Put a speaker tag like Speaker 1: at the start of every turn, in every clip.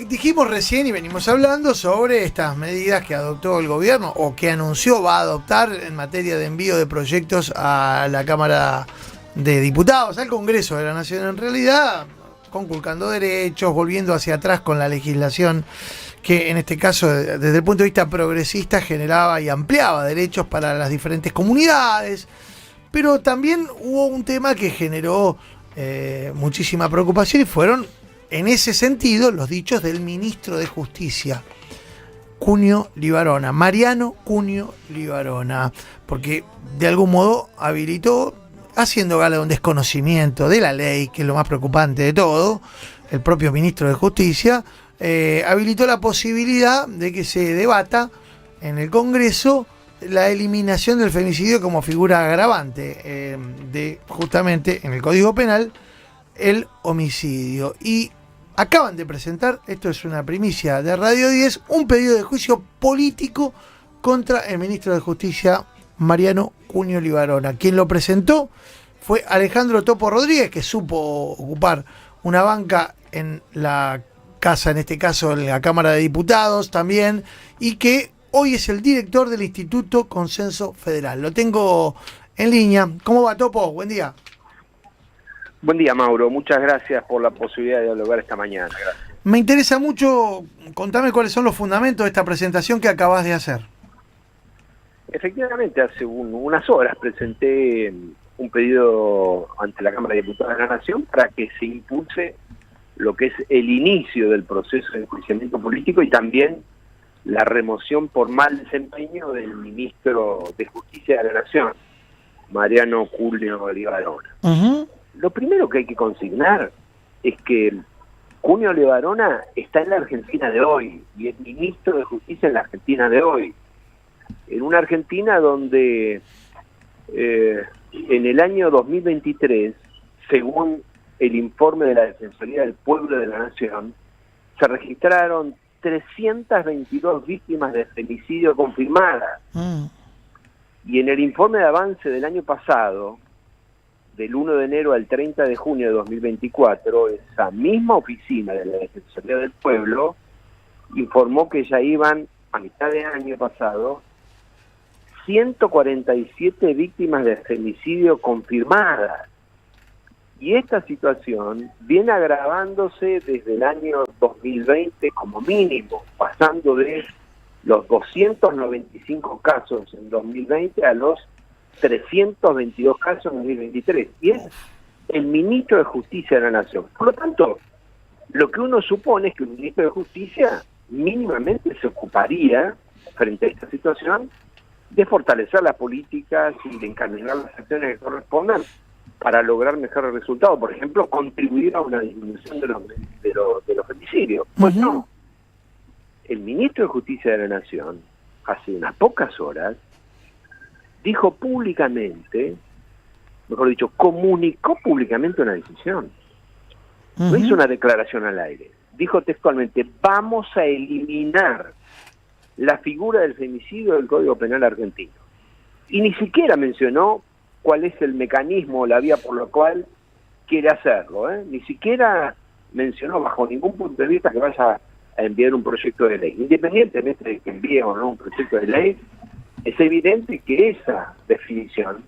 Speaker 1: Dijimos recién y venimos hablando sobre estas medidas que adoptó el gobierno o que anunció va a adoptar en materia de envío de proyectos a la Cámara de Diputados, al Congreso de la Nación, en realidad conculcando derechos, volviendo hacia atrás con la legislación que en este caso desde el punto de vista progresista generaba y ampliaba derechos para las diferentes comunidades, pero también hubo un tema que generó muchísima preocupación y fueron en ese sentido los dichos del ministro de Justicia, Cunio Libarona, Mariano Cunio Libarona, porque de algún modo habilitó, haciendo gala de un desconocimiento de la ley, que es lo más preocupante de todo, el propio ministro de Justicia, habilitó la posibilidad de que se debata en el Congreso la eliminación del femicidio como figura agravante de justamente en el Código Penal el homicidio. Y acaban de presentar, esto es una primicia de Radio 10, un pedido de juicio político contra el ministro de Justicia, Mariano Cunio Libarona. Quien lo presentó fue Alejandro Topo Rodríguez, que supo ocupar una banca en la casa, en este caso en la Cámara de Diputados también, y que hoy es el director del Instituto Consenso Federal. Lo tengo en línea. ¿Cómo va, Topo? Buen día.
Speaker 2: Buen día, Mauro. Muchas gracias por la posibilidad de dialogar esta mañana. Gracias.
Speaker 1: Me interesa mucho, contame cuáles son los fundamentos de esta presentación que acabas de hacer.
Speaker 2: Efectivamente, hace unas horas presenté un pedido ante la Cámara de Diputados de la Nación para que se impulse lo que es el inicio del proceso de enjuiciamiento político y también la remoción por mal desempeño del ministro de Justicia de la Nación, Mariano Cunio Libarona. Lo primero que hay que consignar es que Cunio Libarona está en la Argentina de hoy y es ministro de Justicia en la Argentina de hoy. En una Argentina donde en el año 2023, según el informe de la Defensoría del Pueblo de la Nación, se registraron 322 víctimas de femicidio confirmadas. Y en el informe de avance del año pasado, del 1 de enero al 30 de junio de 2024, esa misma oficina de la Defensoría del Pueblo informó que ya iban, a mitad de año pasado, 147 víctimas de femicidio confirmadas. Y esta situación viene agravándose desde el año 2020 como mínimo, pasando de los 295 casos en 2020 a los 322 casos en 2023. Y es el ministro de Justicia de la Nación. Por lo tanto, lo que uno supone es que el ministro de Justicia mínimamente se ocuparía, frente a esta situación, de fortalecer las políticas y de encaminar las acciones que correspondan para lograr mejores resultados. Por ejemplo, contribuir a una disminución de los femicidios. Pues no. El ministro de Justicia de la Nación, hace unas pocas horas, dijo públicamente, mejor dicho, comunicó públicamente una decisión. No hizo una declaración al aire. Dijo textualmente, vamos a eliminar la figura del femicidio del Código Penal argentino. Y ni siquiera mencionó cuál es el mecanismo o la vía por la cual quiere hacerlo. Ni siquiera mencionó bajo ningún punto de vista que vaya a enviar un proyecto de ley. Independientemente de que envíe o no un proyecto de ley, es evidente que esa definición,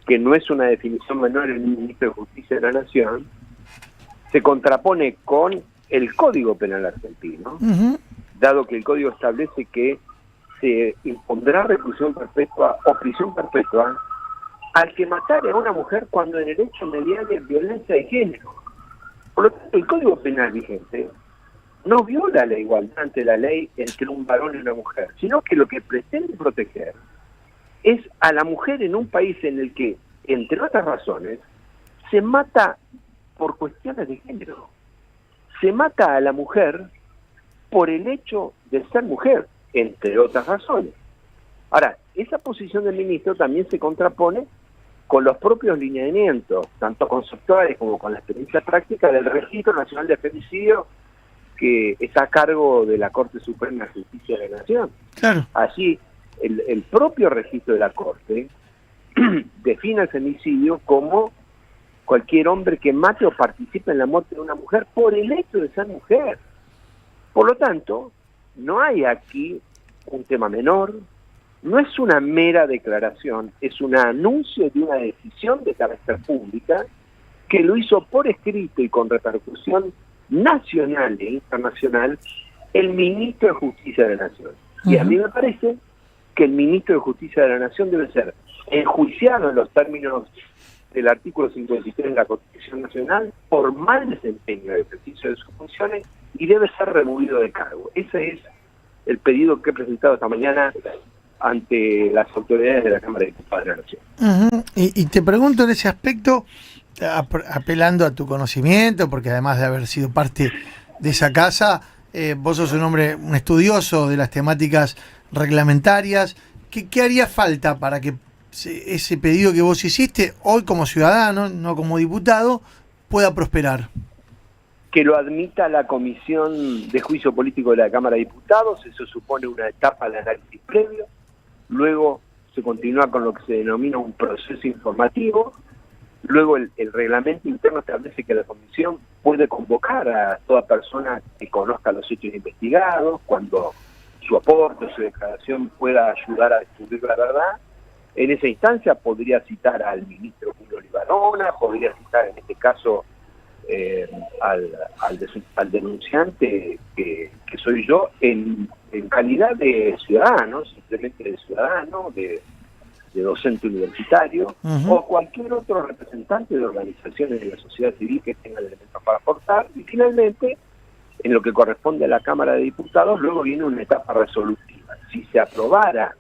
Speaker 2: que no es una definición menor en el ministro de Justicia de la Nación, se contrapone con el Código Penal argentino, dado que el Código establece que se impondrá reclusión perpetua o prisión perpetua al que matare a una mujer cuando en el hecho mediane violencia de género. Por lo tanto, el Código Penal vigente no viola la igualdad ante la ley entre un varón y una mujer, sino que lo que pretende proteger es a la mujer en un país en el que, entre otras razones, se mata por cuestiones de género. Se mata a la mujer por el hecho de ser mujer, entre otras razones. Ahora, esa posición del ministro también se contrapone con los propios lineamientos, tanto conceptuales como con la experiencia práctica del Registro Nacional de Femicidio, que está a cargo de la Corte Suprema de Justicia de la Nación.
Speaker 1: Claro.
Speaker 2: Allí, el propio registro de la Corte define el femicidio como cualquier hombre que mate o participe en la muerte de una mujer por el hecho de ser mujer. Por lo tanto, no hay aquí un tema menor, no es una mera declaración, es un anuncio de una decisión de carácter pública que lo hizo por escrito y con repercusión nacional e internacional el ministro de Justicia de la Nación. Y a mí me parece que el ministro de Justicia de la Nación debe ser enjuiciado en los términos del artículo 53 de la Constitución Nacional por mal desempeño del ejercicio de sus funciones y debe ser removido de cargo. Ese es el pedido que he presentado esta mañana ante las autoridades de la Cámara de Diputados de la Nación.
Speaker 1: Y te pregunto en ese aspecto, apelando a tu conocimiento, porque además de haber sido parte de esa casa, vos sos un estudioso de las temáticas reglamentarias. ¿Qué haría falta para que ese pedido que vos hiciste hoy como ciudadano, no como diputado, pueda prosperar?
Speaker 2: Que lo admita la Comisión de Juicio Político de la Cámara de Diputados, eso supone una etapa de análisis previo, luego se continúa con lo que se denomina un proceso informativo, luego el reglamento interno establece que la Comisión puede convocar a toda persona que conozca los hechos investigados, cuando su aporte, su declaración pueda ayudar a descubrir la verdad. En esa instancia podría citar al ministro Julio Libarona, podría citar en este caso al denunciante que soy yo en calidad de ciudadano, simplemente de ciudadano, de docente universitario, o cualquier otro representante de organizaciones de la sociedad civil que tenga elementos para aportar. Y finalmente, en lo que corresponde a la Cámara de Diputados, luego viene una etapa resolutiva. Si se aprobara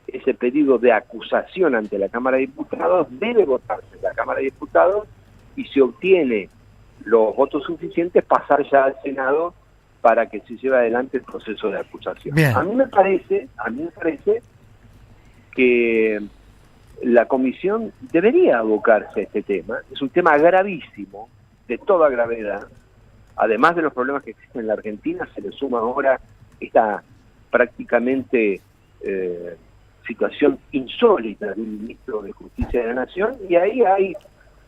Speaker 2: ese pedido de acusación ante la Cámara de Diputados, debe votarse en la Cámara de Diputados y se obtiene los votos suficientes, pasar ya al Senado para que se lleve adelante el proceso de acusación.
Speaker 1: Bien.
Speaker 2: A mí me parece que la Comisión debería abocarse a este tema. Es un tema gravísimo, de toda gravedad. Además de los problemas que existen en la Argentina, se le suma ahora esta prácticamente situación insólita de un ministro de Justicia de la Nación, y ahí hay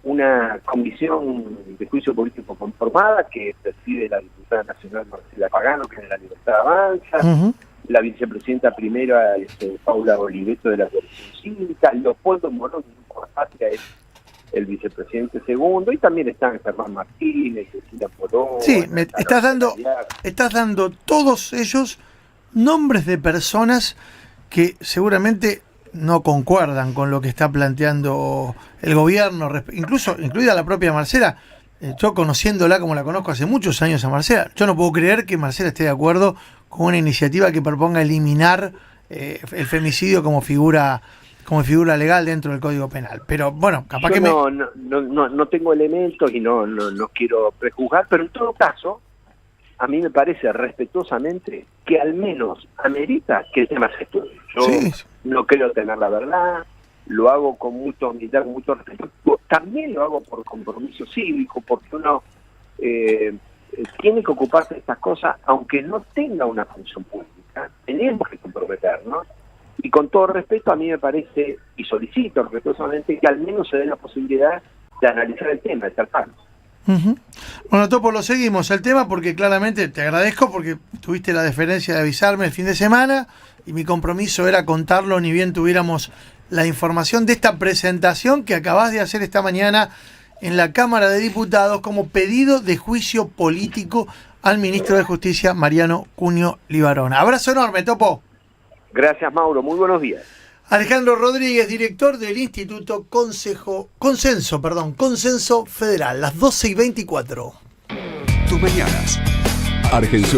Speaker 2: una comisión de juicio político conformada que preside la diputada nacional Marcela Pagano, que es de La Libertad Avanza, la vicepresidenta primera es Paula Oliveto de la Coalición Cívica, Leopoldo Morón de Nueva Patria es el vicepresidente segundo, y también están Germán Martínez, Cecilia Poró.
Speaker 1: Sí, estás dando todos ellos nombres de personas que seguramente no concuerdan con lo que está planteando el gobierno, incluida la propia Marcela. Yo conociéndola como la conozco hace muchos años a Marcela, yo no puedo creer que Marcela esté de acuerdo con una iniciativa que proponga eliminar el femicidio como figura legal dentro del Código Penal. Pero bueno, capaz que
Speaker 2: no tengo elementos y no quiero prejuzgar, pero en todo caso, a mí me parece respetuosamente que al menos amerita que el tema se estudie. Yo no creo tener la verdad, lo hago con mucha humildad, con mucho respeto. También lo hago por compromiso cívico, porque uno tiene que ocuparse de estas cosas, aunque no tenga una función pública. Tenemos que comprometernos. Y con todo respeto, a mí me parece, y solicito respetuosamente, que al menos se dé la posibilidad de analizar el tema, de ser parte.
Speaker 1: Bueno, Topo, lo seguimos el tema porque claramente te agradezco porque tuviste la deferencia de avisarme el fin de semana y mi compromiso era contarlo ni bien tuviéramos la información de esta presentación que acabás de hacer esta mañana en la Cámara de Diputados como pedido de juicio político al ministro de Justicia, Mariano Cunio Libarona. Abrazo enorme, Topo.
Speaker 2: Gracias, Mauro. Muy buenos días.
Speaker 1: Alejandro Rodríguez, director del Instituto Consenso Federal, las 12:24.
Speaker 3: Tus mañanas. Argenzuela.